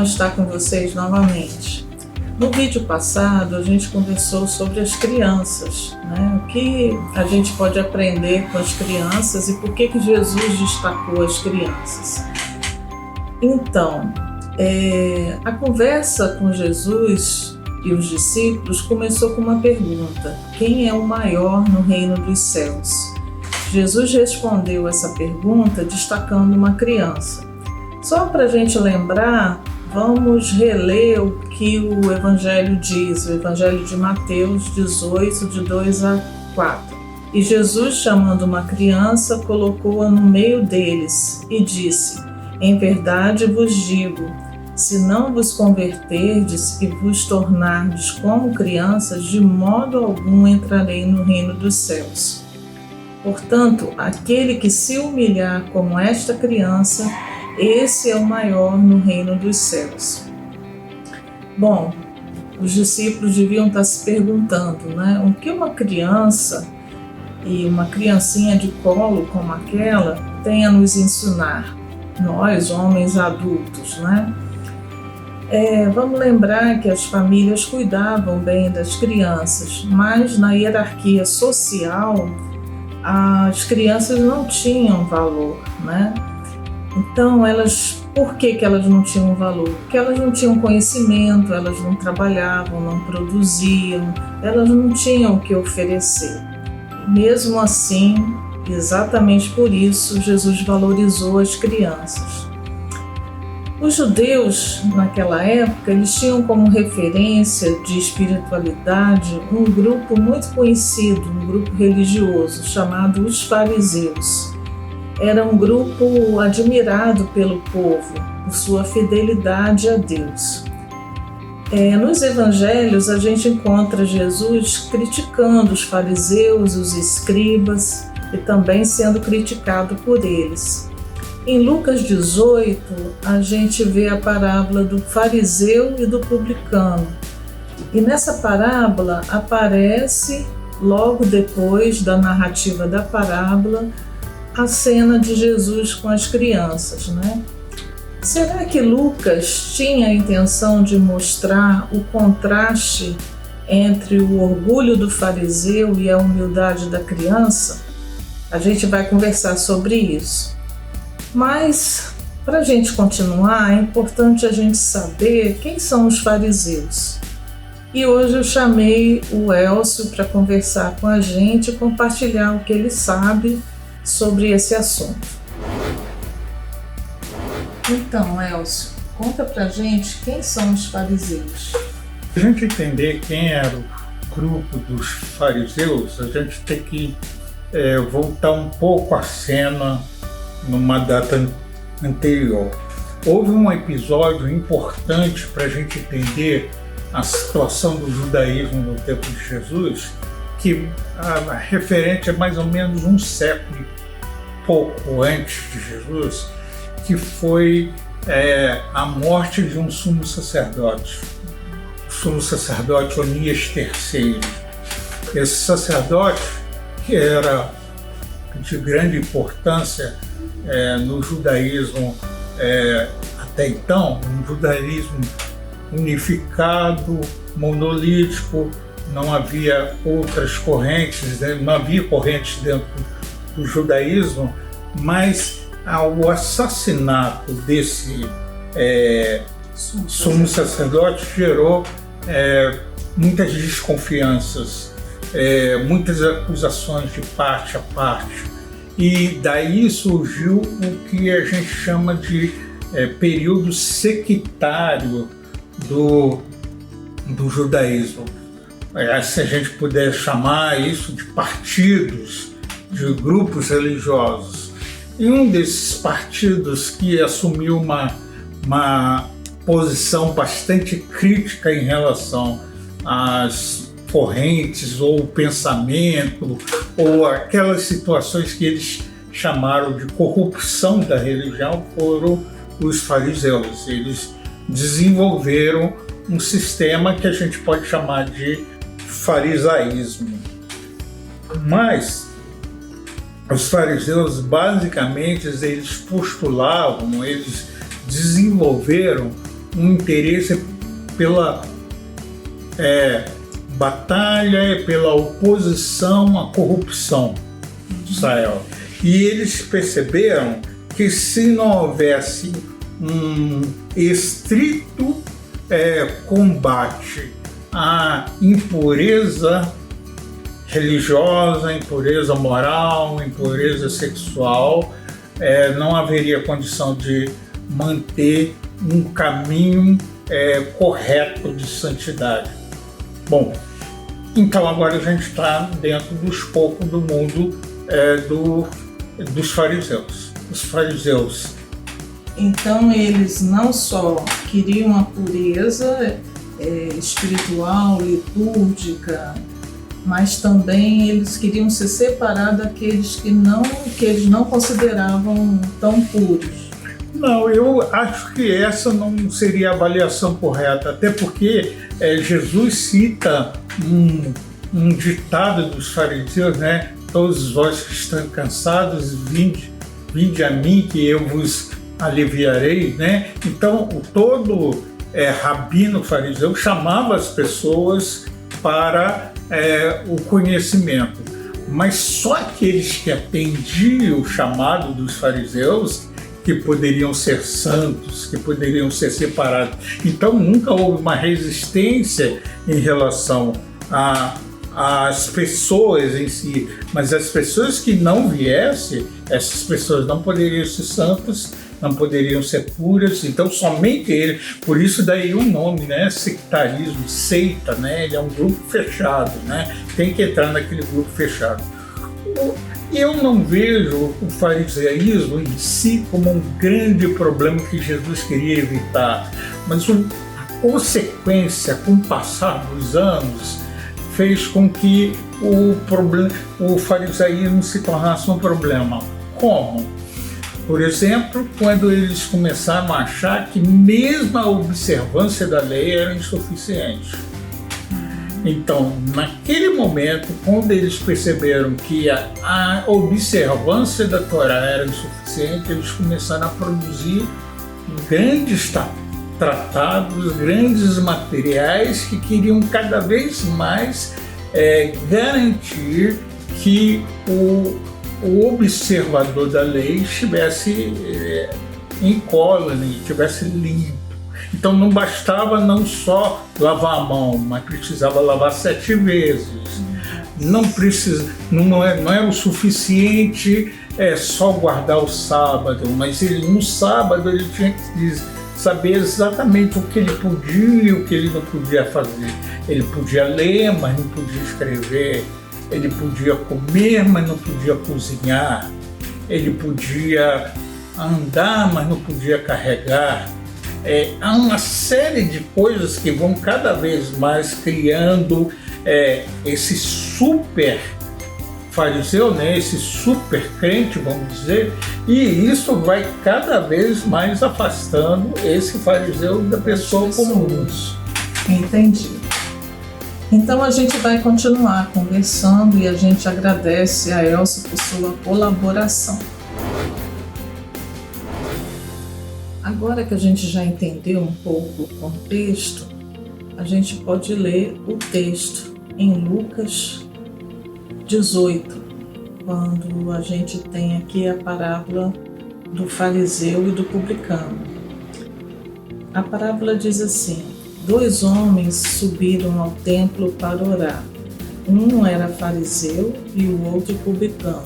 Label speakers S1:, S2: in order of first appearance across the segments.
S1: bom estar com vocês novamente. No vídeo passado a gente conversou sobre as crianças, né? O que a gente pode aprender com as crianças e por que Jesus destacou as crianças. Então, a conversa com Jesus e os discípulos começou com uma pergunta: quem é o maior no reino dos céus? Jesus respondeu essa pergunta destacando uma criança. Só para a gente lembrar, vamos reler o que o Evangelho diz, o Evangelho de Mateus 18, de 2 a 4. E Jesus, chamando uma criança, colocou-a no meio deles e disse: em verdade vos digo, se não vos converterdes e vos tornardes como crianças, de modo algum entrarei no reino dos céus. Portanto, aquele que se humilhar como esta criança, esse é o maior no reino dos céus. Bom, os discípulos deviam estar se perguntando, né? O que uma criança e uma criancinha de colo como aquela tem a nos ensinar, nós, homens adultos, né? Vamos lembrar que as famílias cuidavam bem das crianças, mas na hierarquia social, as crianças não tinham valor, né? Então, por que elas não tinham valor? Porque elas não tinham conhecimento, elas não trabalhavam, não produziam, elas não tinham o que oferecer. Mesmo assim, exatamente por isso, Jesus valorizou as crianças. Os judeus, naquela época, eles tinham como referência de espiritualidade um grupo muito conhecido, um grupo religioso, chamado os fariseus. Era um grupo admirado pelo povo, por sua fidelidade a Deus. Nos evangelhos, a gente encontra Jesus criticando os fariseus, os escribas, e também sendo criticado por eles. Em Lucas 18, a gente vê a parábola do fariseu e do publicano. E nessa parábola aparece, logo depois da narrativa da parábola, a cena de Jesus com as crianças, né? Será que Lucas tinha a intenção de mostrar o contraste entre o orgulho do fariseu e a humildade da criança? A gente vai conversar sobre isso. Mas, para a gente continuar, é importante a gente saber quem são os fariseus. E hoje eu chamei o Elcio para conversar com a gente e compartilhar o que ele sabe sobre esse assunto. Então, Elcio, conta pra gente quem são os fariseus.
S2: Para a gente entender quem era o grupo dos fariseus, a gente tem que voltar um pouco à cena numa data anterior. Houve um episódio importante para a gente entender a situação do judaísmo no tempo de Jesus, que a referente é mais ou menos um século e pouco antes de Jesus, que foi a morte de um sumo sacerdote, o sumo sacerdote Onias III. Esse sacerdote, que era de grande importância no judaísmo até então, um judaísmo unificado, monolítico, não havia outras correntes, não havia correntes dentro do judaísmo, mas o assassinato desse sumo sacerdote gerou muitas desconfianças, muitas acusações de parte a parte. E daí surgiu o que a gente chama de período sectário do judaísmo. Se a gente puder chamar isso de partidos, de grupos religiosos. E um desses partidos que assumiu uma posição bastante crítica em relação às correntes ou pensamento ou aquelas situações que eles chamaram de corrupção da religião foram os fariseus. Eles desenvolveram um sistema que a gente pode chamar de farisaísmo. Mas os fariseus, basicamente, eles postulavam, eles desenvolveram um interesse pela batalha, pela oposição à corrupção de Israel. E eles perceberam que se não houvesse um estrito combate à impureza religiosa, impureza moral, impureza sexual, não haveria condição de manter um caminho correto de santidade. Bom, então agora a gente está dentro dos poucos do mundo dos fariseus. Os fariseus.
S1: Então eles não só queriam a pureza espiritual, litúrgica, mas também eles queriam se separar daqueles que eles não consideravam tão puros.
S2: Não, eu acho que essa não seria a avaliação correta, até porque Jesus cita um ditado dos fariseus, né? Todos vós que estão cansados, vinde a mim que eu vos aliviarei, né? Então, todo rabino fariseu chamava as pessoas para o conhecimento, mas só aqueles que atendiam o chamado dos fariseus que poderiam ser santos, que poderiam ser separados. Então nunca houve uma resistência em relação às pessoas em si, mas as pessoas que não viessem, essas pessoas não poderiam ser santas, não poderiam ser puras, então somente ele, por isso daí o nome, né, sectarismo, seita, né, ele é um grupo fechado, né, tem que entrar naquele grupo fechado. Eu não vejo o fariseísmo em si como um grande problema que Jesus queria evitar, mas a consequência com o passar dos anos fez com que o fariseísmo se tornasse um problema. Como? Por exemplo, quando eles começaram a achar que mesmo a observância da lei era insuficiente. Então, naquele momento, quando eles perceberam que a observância da Torá era insuficiente, eles começaram a produzir grandes tratados, grandes materiais que queriam cada vez mais garantir que o observador da lei estivesse incólume, estivesse limpo. Então não bastava não só lavar a mão, mas precisava lavar 7 vezes. Não era o suficiente só guardar o sábado, mas no sábado ele tinha que saber exatamente o que ele podia e o que ele não podia fazer. Ele podia ler, mas não podia escrever. Ele podia comer, mas não podia cozinhar. Ele podia andar, mas não podia carregar. Há uma série de coisas que vão cada vez mais criando esse super fariseu, né? Esse super crente, vamos dizer, e isso vai cada vez mais afastando esse fariseu da pessoa comum.
S1: Entendi. Então a gente vai continuar conversando e a gente agradece a Elsa por sua colaboração. Agora que a gente já entendeu um pouco o contexto, a gente pode ler o texto em Lucas 18, quando a gente tem aqui a parábola do fariseu e do publicano. A parábola diz assim: 2 homens subiram ao templo para orar. Um era fariseu e o outro publicano.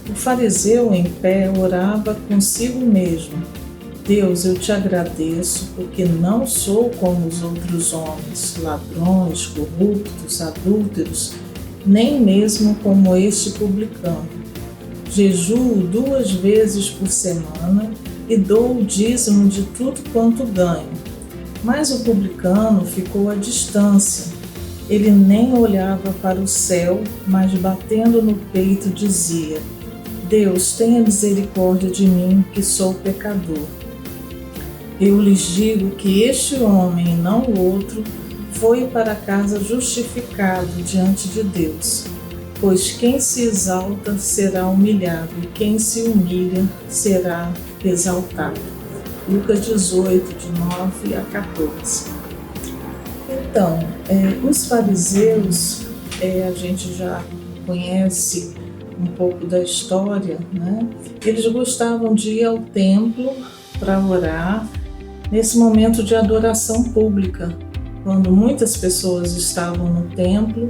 S1: O fariseu, em pé, orava consigo mesmo: Deus, eu te agradeço porque não sou como os outros homens, ladrões, corruptos, adúlteros, nem mesmo como este publicano. Jejuo 2 vezes por semana e dou o dízimo de tudo quanto ganho. Mas o publicano ficou à distância. Ele nem olhava para o céu, mas batendo no peito dizia: Deus, tenha misericórdia de mim, que sou pecador. Eu lhes digo que este homem, e não o outro, foi para casa justificado diante de Deus. Pois quem se exalta será humilhado, e quem se humilha será exaltado. Lucas 18, de 9 a 14. Então, os fariseus, a gente já conhece um pouco da história, né? Eles gostavam de ir ao templo para orar nesse momento de adoração pública, quando muitas pessoas estavam no templo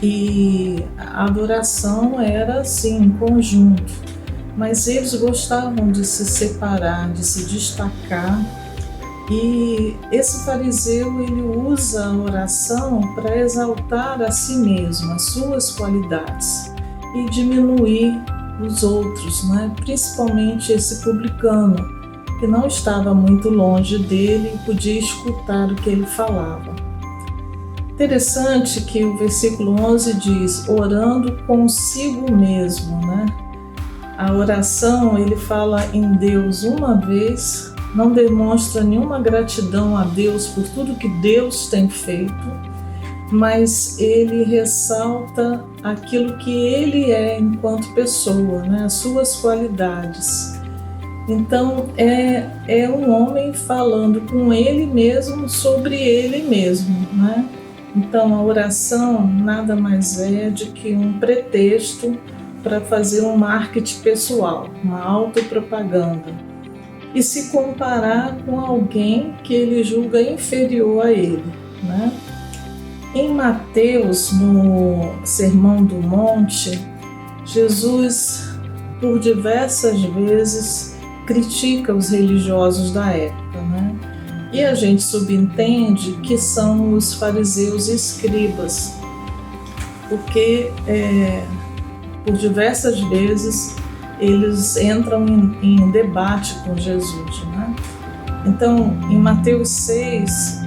S1: e a adoração era assim, em conjunto. Mas eles gostavam de se separar, de se destacar. E esse fariseu, ele usa a oração para exaltar a si mesmo, as suas qualidades, e diminuir os outros, né? Principalmente esse publicano, que não estava muito longe dele e podia escutar o que ele falava. Interessante que o versículo 11 diz, orando consigo mesmo, né? A oração, ele fala em Deus uma vez, não demonstra nenhuma gratidão a Deus por tudo que Deus tem feito, mas ele ressalta aquilo que ele é enquanto pessoa, né? As suas qualidades. Então é um homem falando com ele mesmo sobre ele mesmo, né? Então a oração nada mais é do que um pretexto para fazer um marketing pessoal, uma autopropaganda, e se comparar com alguém que ele julga inferior a ele, né? Em Mateus, no Sermão do Monte, Jesus, por diversas vezes, critica os religiosos da época, né? E a gente subentende que são os fariseus e escribas, porque por diversas vezes eles entram em debate com Jesus, né? Então, em Mateus 6,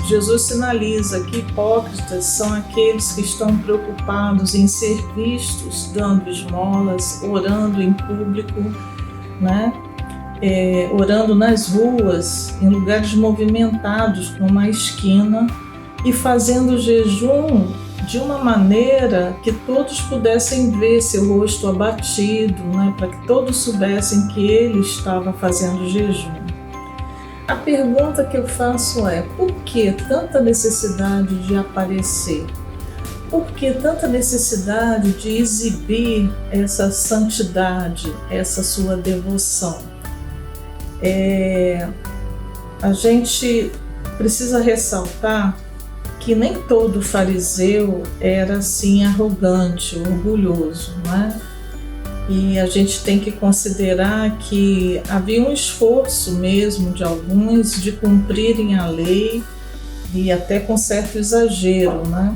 S1: Jesus sinaliza que hipócritas são aqueles que estão preocupados em ser vistos dando esmolas, orando em público, né? Orando nas ruas, em lugares movimentados como a esquina, e fazendo jejum de uma maneira que todos pudessem ver seu rosto abatido, né? Para que todos soubessem que ele estava fazendo jejum. A pergunta que eu faço é, por que tanta necessidade de aparecer? Por que tanta necessidade de exibir essa santidade, essa sua devoção? A gente precisa ressaltar que nem todo fariseu era assim arrogante, orgulhoso, né? E a gente tem que considerar que havia um esforço mesmo de alguns de cumprirem a lei, e até com certo exagero, né?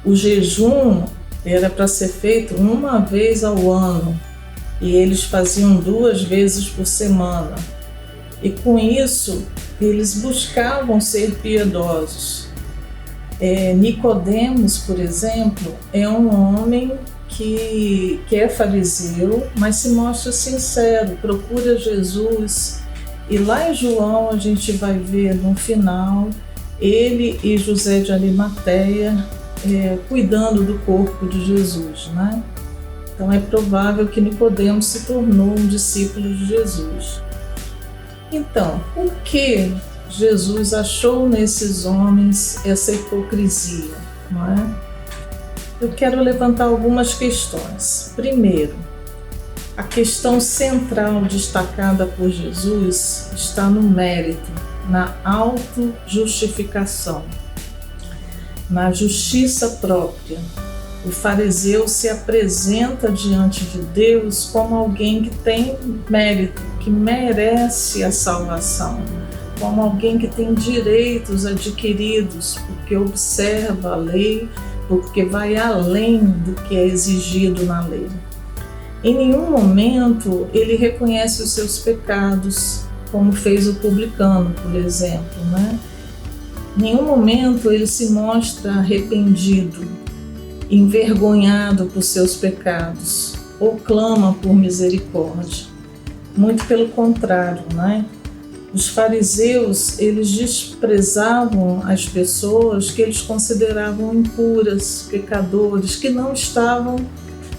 S1: O jejum era para ser feito uma vez ao ano, e eles faziam 2 vezes por semana. E com isso, eles buscavam ser piedosos. Nicodemos, por exemplo, é um homem que é fariseu, mas se mostra sincero, procura Jesus. E lá em João a gente vai ver no final ele e José de Arimateia cuidando do corpo de Jesus, né? Então é provável que Nicodemos se tornou um discípulo de Jesus. Então, por que Jesus achou nesses homens essa hipocrisia, não é? Eu quero levantar algumas questões. Primeiro, a questão central destacada por Jesus está no mérito, na autojustificação, na justiça própria. O fariseu se apresenta diante de Deus como alguém que tem mérito, que merece a salvação, como alguém que tem direitos adquiridos, porque observa a lei, porque vai além do que é exigido na lei. Em nenhum momento ele reconhece os seus pecados, como fez o publicano, por exemplo, né? Em nenhum momento ele se mostra arrependido, envergonhado por seus pecados, ou clama por misericórdia. Muito pelo contrário, né? Os fariseus, eles desprezavam as pessoas que eles consideravam impuras, pecadores, que não estavam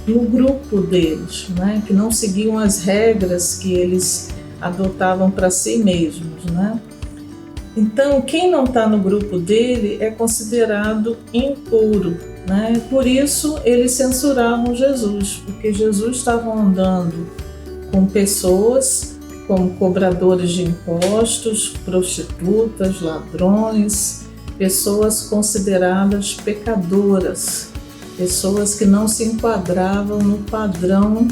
S1: no grupo deles, né? Que não seguiam as regras que eles adotavam para si mesmos, né? Então, quem não está no grupo dele é considerado impuro, né? Por isso, eles censuravam Jesus, porque Jesus estava andando com pessoas como cobradores de impostos, prostitutas, ladrões, pessoas consideradas pecadoras, pessoas que não se enquadravam no padrão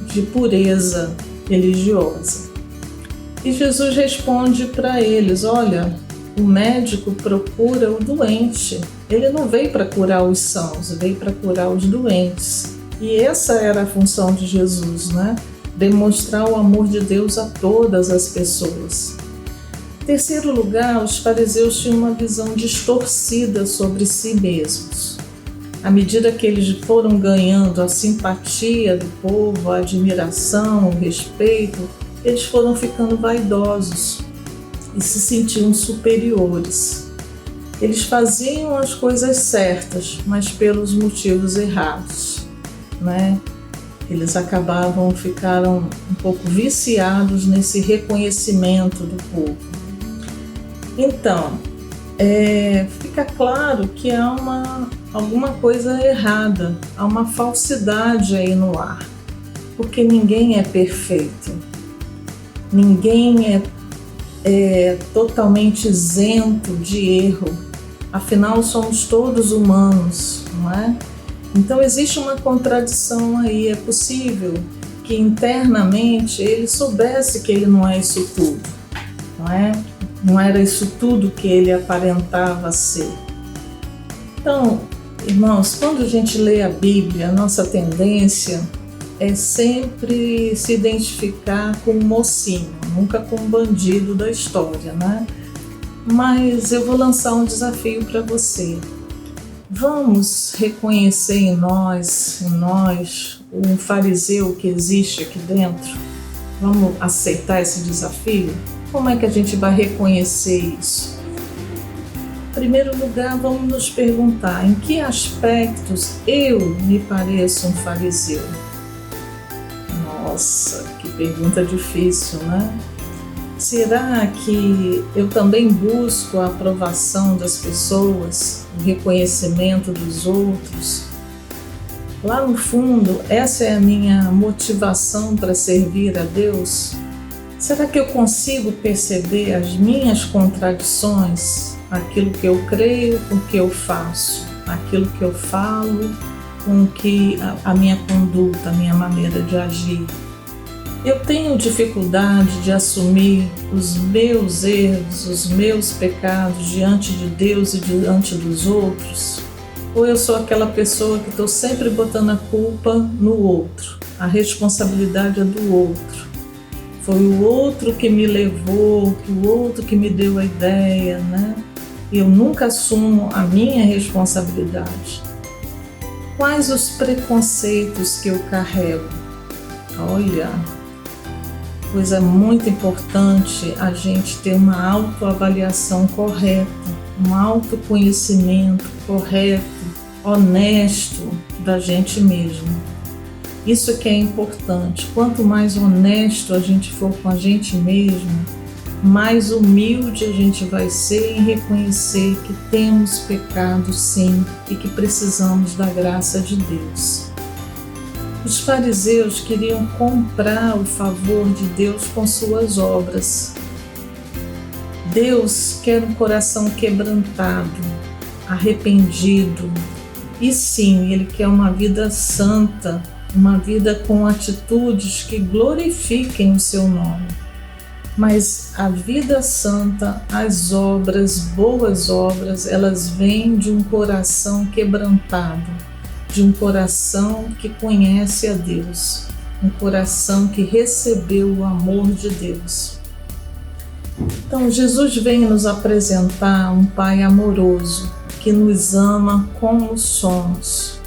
S1: de pureza religiosa. E Jesus responde para eles: olha, o médico procura o doente. Ele não veio para curar os sãos, veio para curar os doentes. E essa era a função de Jesus, né? Demonstrar o amor de Deus a todas as pessoas. Em terceiro lugar, os fariseus tinham uma visão distorcida sobre si mesmos. À medida que eles foram ganhando a simpatia do povo, a admiração, o respeito, eles foram ficando vaidosos e se sentiam superiores. Eles faziam as coisas certas, mas pelos motivos errados, né? Eles ficaram um pouco viciados nesse reconhecimento do povo. Então, fica claro que há alguma coisa errada, há uma falsidade aí no ar, porque ninguém é perfeito, ninguém é totalmente isento de erro, afinal somos todos humanos, não é? Então existe uma contradição aí. É possível que internamente ele soubesse que ele não é isso tudo, não é? Não era isso tudo que ele aparentava ser. Então, irmãos, quando a gente lê a Bíblia, a nossa tendência é sempre se identificar com o mocinho, nunca com o bandido da história, né? Mas eu vou lançar um desafio para você. Vamos reconhecer em nós, um fariseu que existe aqui dentro? Vamos aceitar esse desafio? Como é que a gente vai reconhecer isso? Em primeiro lugar, vamos nos perguntar em que aspectos eu me pareço um fariseu? Nossa, que pergunta difícil, né? Será que eu também busco a aprovação das pessoas, o reconhecimento dos outros? Lá no fundo, essa é a minha motivação para servir a Deus? Será que eu consigo perceber as minhas contradições, aquilo que eu creio com o que eu faço, aquilo que eu falo com que a minha conduta, a minha maneira de agir? Eu tenho dificuldade de assumir os meus erros, os meus pecados diante de Deus e diante dos outros? Ou eu sou aquela pessoa que estou sempre botando a culpa no outro? A responsabilidade é do outro. Foi o outro que me levou, o outro que me deu a ideia, né? E eu nunca assumo a minha responsabilidade. Quais os preconceitos que eu carrego? Olha, pois é muito importante a gente ter uma autoavaliação correta, um autoconhecimento correto, honesto da gente mesmo. Isso que é importante. Quanto mais honesto a gente for com a gente mesmo, mais humilde a gente vai ser em reconhecer que temos pecado sim e que precisamos da graça de Deus. Os fariseus queriam comprar o favor de Deus com suas obras. Deus quer um coração quebrantado, arrependido. E sim, Ele quer uma vida santa, uma vida com atitudes que glorifiquem o seu nome. Mas a vida santa, as obras, boas obras, elas vêm de um coração quebrantado, de um coração que conhece a Deus, um coração que recebeu o amor de Deus. Então, Jesus vem nos apresentar um Pai amoroso, que nos ama como somos.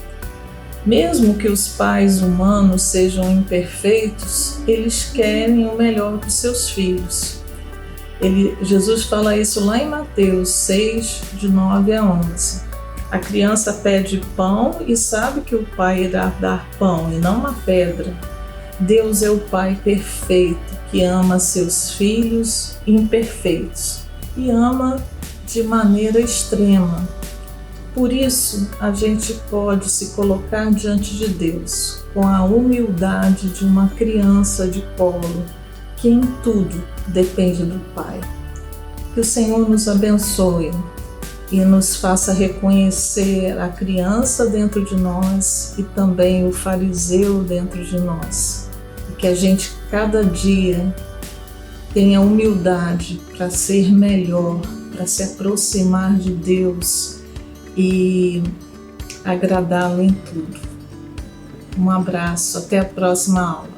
S1: Mesmo que os pais humanos sejam imperfeitos, eles querem o melhor para os seus filhos. Jesus fala isso lá em Mateus 6, de 9 a 11. A criança pede pão e sabe que o pai irá dar pão e não uma pedra. Deus é o Pai perfeito que ama seus filhos imperfeitos e ama de maneira extrema. Por isso, a gente pode se colocar diante de Deus com a humildade de uma criança de colo que em tudo depende do Pai. Que o Senhor nos abençoe e nos faça reconhecer a criança dentro de nós e também o fariseu dentro de nós. E que a gente cada dia tenha humildade para ser melhor, para se aproximar de Deus e agradá-lo em tudo. Um abraço, até a próxima aula.